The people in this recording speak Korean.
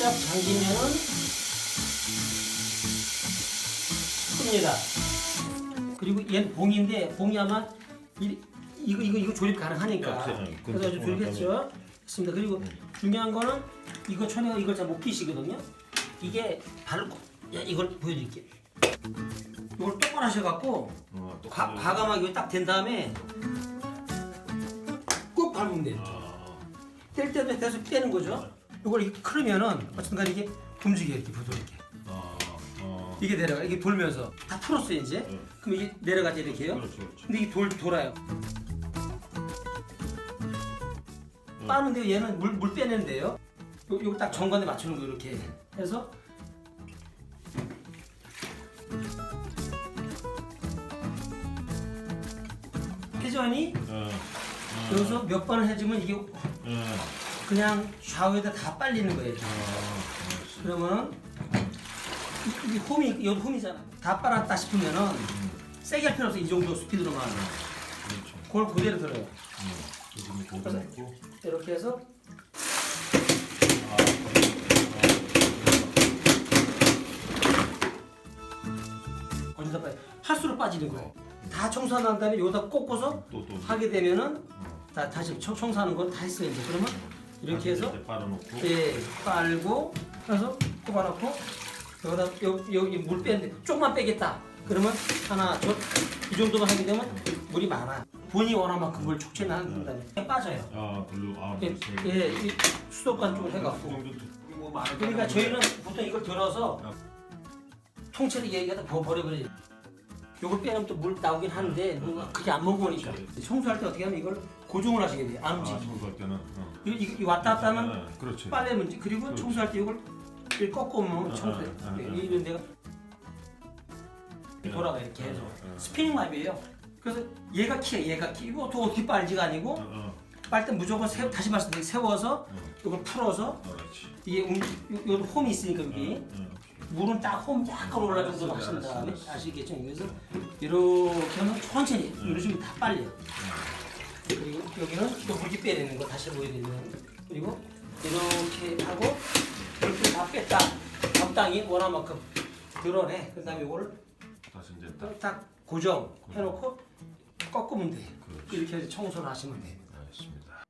쫙 잠기면은 씁니다. 그리고 얘는 봉인데 봉이 아마 이거 조립 가능하니까. 그래서 아주 조립했죠. 했습니다. 그리고 중요한 거는 이거 처음에 이걸 잘 못 끼시거든요. 이게 발로 이걸 보여드릴게요. 이걸 똑바로 하셔갖고 과감하게 이거 딱 된 다음에 꼭 밟으면 돼요. 뗄 때도 계속 떼는 거죠. 이걸 이렇게 크르면은 어쨌든 간에 이게 움직여요. 이렇게 부드럽게. 이게 내려가. 이게 돌면서 다 풀었어요 이제. 그럼 이게 내려가지 이렇게요. 그렇죠. 근데 이게 돌아요. 빠는데 얘는 물 빼낸대요. 요거 딱 정관에 맞추는 거 이렇게 해서 회전이 여기서 몇 번을 해주면 이게 그냥 좌우에다 다 빨리는 거예요. 그러면 이 홈이 여기 홈이잖아. 다 빨았다 싶으면은 세게 할 필요 없어. 이 정도 스피드로만. 그걸 그대로 들어요. 그래서 이렇게 해서 어디다 빠져? 할수록 빠지는 거예요. 다 청소하고 난 다음에 여기다 꽂고서 또. 하게 되면은 다시 청소하는 건 다 했어요. 이제 그러면 이렇게 해서 빨아놓고 빨고 그래서 꼽아놓고 여기다 여기 물 빼는데 조금만 빼겠다. 그러면 하나 이 정도만 하게 되면 물이 많아. 본인이 원하는 만큼 물 촉진을 하는 다음에 빠져요. 이 수도관 쪽으로 해갖고. 그러니까 저희는 보통 이걸 들어서 통째로 얘기하다 버려버려요. 요걸 빼면 또 물 나오긴 하는데 뭔가 그게 안 먹으니까 청소할 때 어떻게 하면 이걸 고정을 하시게 돼요. 안 움직이고. 청소할 때는 이 왔다 갔다 하는 그렇지. 빨래 문제. 그리고 청소할 때 이걸 꺾으면 청소해요. 이런 데가 돌아가 이렇게 해서 스피닝 랩이에요. 그래서 얘가 키야. 이거 또 어떻게 빨지가 아니고 빨 때 무조건 다시 말씀드리면 세워서 이걸 풀어서 이게 요 홈이 있으니까 여기 물은 딱 홈 약간 올라갈 정도로 하신 다음에 아시겠죠? 그래서 이렇게 하면 천천히 이러시면 다 빨려요. 그리고 여기는 또 물기 빼야 되는 거 다시 보여드리면 그리고 이렇게 하고 이렇게 다 뺐다 적당히 원하는 만큼 드러내. 그 다음에 이거를 다시 이제 딱 고정해놓고 꺾으면 돼요. 이렇게 해서 청소를 하시면 돼요. 알겠습니다.